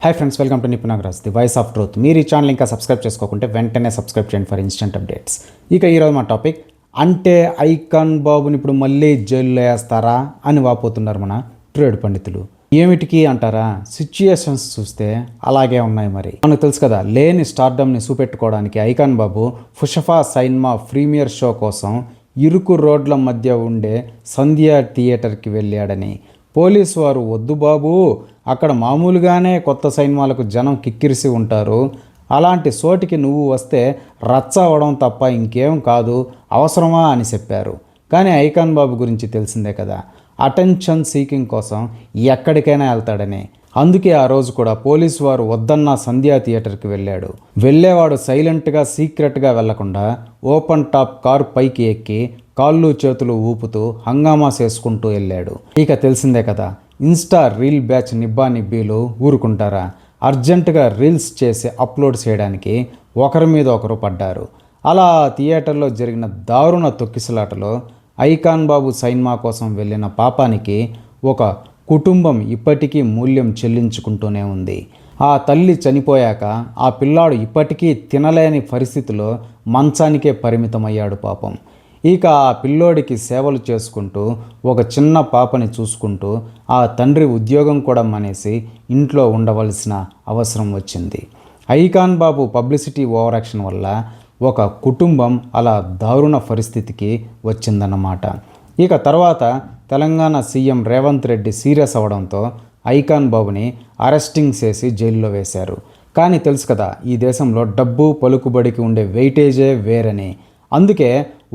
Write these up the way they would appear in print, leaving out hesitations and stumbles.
Hi friends, welcome to నిపుణాగ్రాజ్ the voice of truth. మీరు ఈ ఛానల్ ఇంకా సబ్స్క్రైబ్ చేసుకోకుంటే వెంటనే సబ్స్క్రైబ్ చేయండి ఫర్ ఇన్స్టెంట్ అప్డేట్స్. ఇక ఈరోజు మా టాపిక్ అంటే ఐకాన్ బాబుని ఇప్పుడు మళ్ళీ జైల్లో వేస్తారా అని వాపోతున్నారు మన ట్రేడ్ పండితులు. ఏమిటికి అంటారా? సిచ్యుయేషన్స్ చూస్తే అలాగే ఉన్నాయి. మరి మనకు తెలుసు కదా, లేని స్టార్డమ్ని చూపెట్టుకోవడానికి ఐకాన్ బాబు ఫుషఫా సైన్మా ప్రీమియర్ షో కోసం ఇరుకు రోడ్ల మధ్య ఉండే సంధ్యా థియేటర్కి వెళ్ళాడని. పోలీసు వారు వద్దు బాబు, అక్కడ మామూలుగానే కొత్త సినిమాలకు జనం కిక్కిరిసి ఉంటారు, అలాంటి చోటికి నువ్వు వస్తే రచ్చ అవ్వడం తప్ప ఇంకేం కాదు, అవసరమా అని చెప్పారు. కానీ ఐకాన్ బాబు గురించి తెలిసిందే కదా, అటెన్షన్ సీకింగ్ కోసం ఎక్కడికైనా వెళ్తాడని. అందుకే ఆ రోజు కూడా పోలీసు వారు వద్దన్న సంధ్యా థియేటర్కి వెళ్ళాడు. వెళ్ళేవాడు సైలెంట్గా సీక్రెట్గా వెళ్లకుండా ఓపెన్ టాప్ కారు పైకి ఎక్కి కాళ్ళు చేతులు ఊపుతూ హంగామా చేసుకుంటూ వెళ్ళాడు. ఇక తెలిసిందే కదా, ఇన్స్టా రీల్ బ్యాచ్ నిబ్బా నిబ్బీలు ఊరుకుంటారా? అర్జెంటుగా రీల్స్ చేసి అప్లోడ్ చేయడానికి ఒకరి మీద ఒకరు పడ్డారు. అలా థియేటర్లో జరిగిన దారుణ తొక్కిసలాటలో ఐకాన్ బాబు సినిమా కోసం వెళ్ళిన పాపానికి ఒక కుటుంబం ఇప్పటికీ మూల్యం చెల్లించుకుంటూనే ఉంది. ఆ తల్లి చనిపోయాక ఆ పిల్లాడు ఇప్పటికీ తినలేని పరిస్థితిలో మంచానికే పరిమితమయ్యాడు పాపం. ఇక ఆ పిల్లోడికి సేవలు చేసుకుంటూ ఒక చిన్న పాపని చూసుకుంటూ ఆ తండ్రి ఉద్యోగం కూడా మానేసి ఇంట్లో ఉండవలసిన అవసరం వచ్చింది. ఐకాన్ బాబు పబ్లిసిటీ ఓవర్ యాక్షన్ వల్ల ఒక కుటుంబం అలా దారుణ పరిస్థితికి వచ్చిందన్నమాట. ఇక తర్వాత తెలంగాణ సీఎం రేవంత్ రెడ్డి సీరియస్ అవ్వడంతో ఐకాన్ బాబుని అరెస్టింగ్ చేసి జైల్లో వేశారు. కానీ తెలుసు కదా, ఈ దేశంలో డబ్బు పలుకుబడికి ఉండే వెయిటేజే వేరని. అందుకే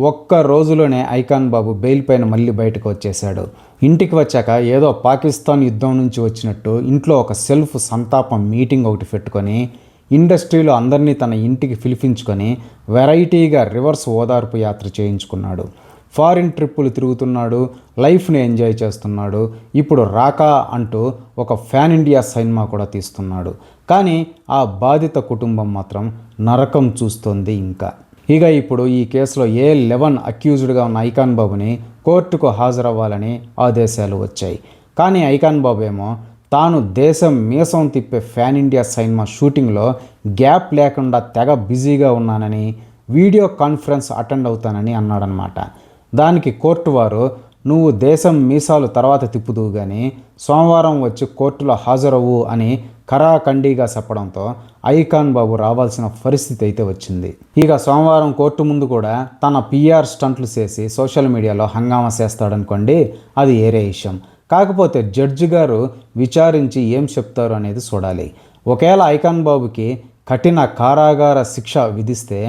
ఒక్క రోజులోనే ఐకాన్ బాబు బెయిల్ పైన మళ్ళీ బయటకు వచ్చేశాడు. ఇంటికి వచ్చాక ఏదో పాకిస్తాన్ యుద్ధం నుంచి వచ్చినట్టు ఇంట్లో ఒక సెల్ఫ్ సంతాపం మీటింగ్ ఒకటి పెట్టుకొని ఇండస్ట్రీలో అందరినీ తన ఇంటికి పిలిపించుకొని వెరైటీగా రివర్స్ ఓదార్పు యాత్ర చేయించుకున్నాడు. ఫారిన్ ట్రిప్పులు తిరుగుతున్నాడు, లైఫ్ని ఎంజాయ్ చేస్తున్నాడు. ఇప్పుడు రాకా అంటూ ఒక ఫ్యాన్ ఇండియా సినిమా కూడా తీస్తున్నాడు. కానీ ఆ బాధిత కుటుంబం మాత్రం నరకం చూస్తోంది ఇంకా. ఇక ఇప్పుడు ఈ కేసులో A11 అక్యూజ్డ్గా ఉన్న ఐకాన్ బాబుని కోర్టుకు హాజరవ్వాలని ఆదేశాలు వచ్చాయి. కానీ ఐకాన్ బాబు ఏమో తాను దేశం మీసం తిప్పే ఫ్యాన్ ఇండియా సినిమా షూటింగ్లో గ్యాప్ లేకుండా తెగ బిజీగా ఉన్నానని, వీడియో కాన్ఫరెన్స్ అటెండ్ అవుతానని అన్నాడనమాట. దానికి కోర్టు వారు నువ్వు దేశం మీసాలు తర్వాత తిప్పుదువు కానీ సోమవారం వచ్చి కోర్టులో హాజరవు అని ఖరాఖండిగా చెప్పడంతో ఐకాన్ బాబు రావాల్సిన పరిస్థితి అయితే వచ్చింది. ఇక సోమవారం కోర్టు ముందు కూడా తన PR స్టంట్లు చేసి సోషల్ మీడియాలో హంగామా చేస్తాడనుకోండి, అది ఏరే విషయం. కాకపోతే జడ్జి గారు విచారించి ఏం చెప్తారు అనేది చూడాలి. ఒకవేళ ఐకాన్ బాబుకి కఠిన కారాగార శిక్ష విధిస్తే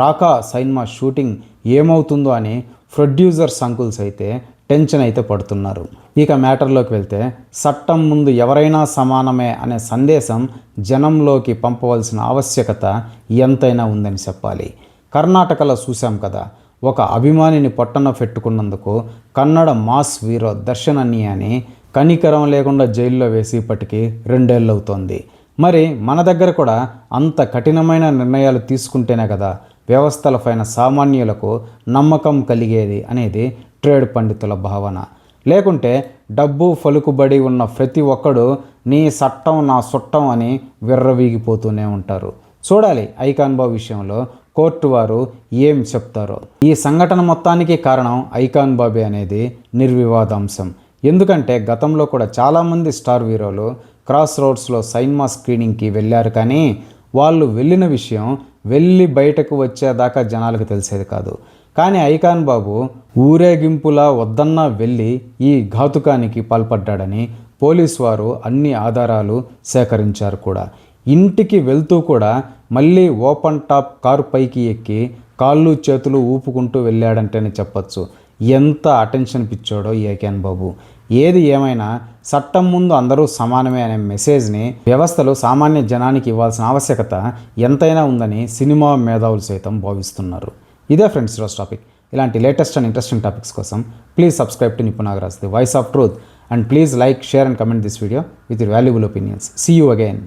రాకా సినిమా షూటింగ్ ఏమవుతుందో అని ప్రొడ్యూసర్స్ అంకుల్స్ అయితే టెన్షన్ అయితే పడుతున్నారు. ఇక మ్యాటర్లోకి వెళ్తే, చట్టం ముందు ఎవరైనా సమానమే అనే సందేశం జనంలోకి పంపవలసిన ఆవశ్యకత ఎంతైనా ఉందని చెప్పాలి. కర్ణాటకలో చూసాం కదా, ఒక అభిమానిని పొట్టన పెట్టుకున్నందుకు కన్నడ మాస్ హీరో దర్శన్ అన్యాని కనికరం లేకుండా జైల్లో వేసి ఇప్పటికీ 2 ఏళ్ళు అవుతోంది. మరి మన దగ్గర కూడా అంత కఠినమైన నిర్ణయాలు తీసుకుంటేనే కదా వ్యవస్థలపైన సామాన్యులకు నమ్మకం కలిగేది అనేది ట్రేడ్ పండితుల భావన. లేకుంటే డబ్బు పలుకుబడి ఉన్న ప్రతి ఒక్కడు నీ చట్టం నా చుట్టం అని విర్రవీగిపోతూనే ఉంటారు. చూడాలి ఐకాన్ బాబు విషయంలో కోర్టు వారు ఏం చెప్తారో. ఈ సంఘటన మొత్తానికి కారణం ఐకాన్ బాబే అనేది నిర్వివాదాంశం. ఎందుకంటే గతంలో కూడా చాలామంది స్టార్ హీరోలు క్రాస్ రోడ్స్లో సినిమా స్క్రీనింగ్కి వెళ్ళారు, కానీ వాళ్ళు వెళ్ళిన విషయం వెళ్ళి బయటకు వచ్చేదాకా జనాలకు తెలిసేది కాదు. కానీ ఐకాన్ బాబు ఊరేగింపులా వద్దన్నా వెళ్ళి ఈ ఘాతుకానికి పాల్పడ్డాడని పోలీసు వారు అన్ని ఆధారాలు సేకరించారు కూడా. ఇంటికి వెళ్తూ కూడా మళ్ళీ ఓపెన్ టాప్ కారు పైకి ఎక్కి కాళ్ళు చేతులు ఊపుకుంటూ వెళ్ళాడంటేనే చెప్పచ్చు ఎంత అటెన్షన్ పిచ్చోడో ఈ ఐకాన్ బాబు. ఏది ఏమైనా చట్టం ముందు అందరూ సమానమే అనే మెసేజ్ని వ్యవస్థలు సామాన్య జనానికి ఇవ్వాల్సిన ఆవశ్యకత ఎంతైనా ఉందని సినిమా మేధావులు సైతం భావిస్తున్నారు. ఇదే ఫ్రెండ్స్ ఈరోజు టాపిక్. ఇలాంటి లేటెస్ట్ అండ్ ఇంట్రెస్టింగ్ టాపిక్స్ కోసం ప్లీజ్ సబ్స్క్రైబ్ టు నిపుణాగ్రాజ్ the voice of truth and please like, share and comment this video with your valuable opinions. See you again.